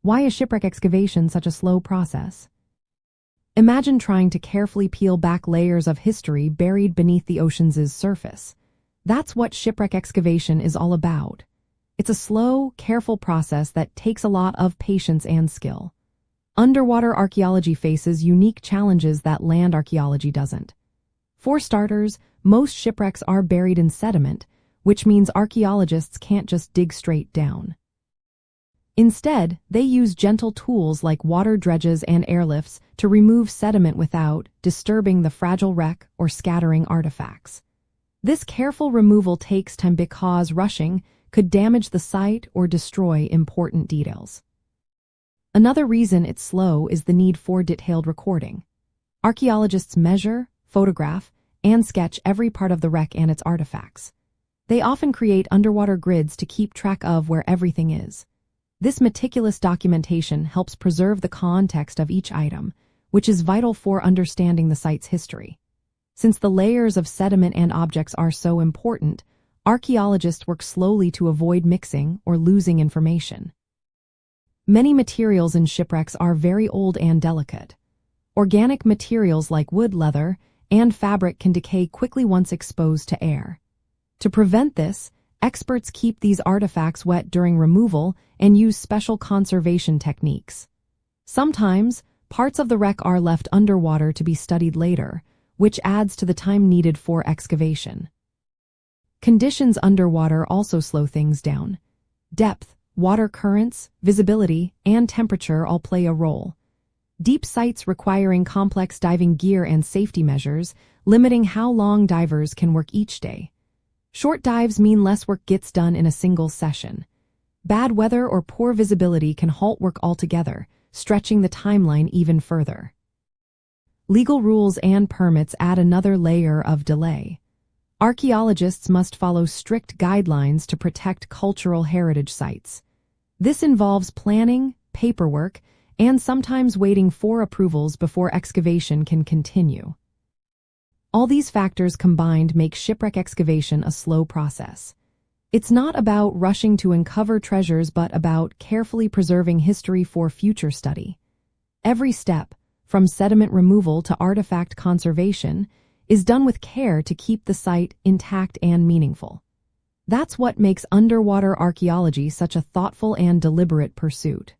Why is shipwreck excavation such a slow process? Imagine trying to carefully peel back layers of history buried beneath the ocean's surface. That's what shipwreck excavation is all about. It's a slow, careful process that takes a lot of patience and skill. Underwater archaeology faces unique challenges that land archaeology doesn't. For starters, most shipwrecks are buried in sediment, which means archaeologists can't just dig straight down. Instead, they use gentle tools like water dredges and airlifts to remove sediment without disturbing the fragile wreck or scattering artifacts. This careful removal takes time because rushing could damage the site or destroy important details. Another reason it's slow is the need for detailed recording. Archaeologists measure, photograph, and sketch every part of the wreck and its artifacts. They often create underwater grids to keep track of where everything is. This meticulous documentation helps preserve the context of each item, which is vital for understanding the site's history. Since the layers of sediment and objects are so important, archaeologists work slowly to avoid mixing or losing information. Many materials in shipwrecks are very old and delicate. Organic materials like wood, leather, and fabric can decay quickly once exposed to air. To prevent this, experts keep these artifacts wet during removal and use special conservation techniques. Sometimes, parts of the wreck are left underwater to be studied later, which adds to the time needed for excavation. Conditions underwater also slow things down. Depth, water currents, visibility, and temperature all play a role. Deep sites requiring complex diving gear and safety measures, limiting how long divers can work each day. Short dives mean less work gets done in a single session. Bad weather or poor visibility can halt work altogether, stretching the timeline even further. Legal rules and permits add another layer of delay. Archaeologists must follow strict guidelines to protect cultural heritage sites. This involves planning, paperwork, and sometimes waiting for approvals before excavation can continue. All these factors combined make shipwreck excavation a slow process. It's not about rushing to uncover treasures but about carefully preserving history for future study. Every step, from sediment removal to artifact conservation, is done with care to keep the site intact and meaningful. That's what makes underwater archaeology such a thoughtful and deliberate pursuit.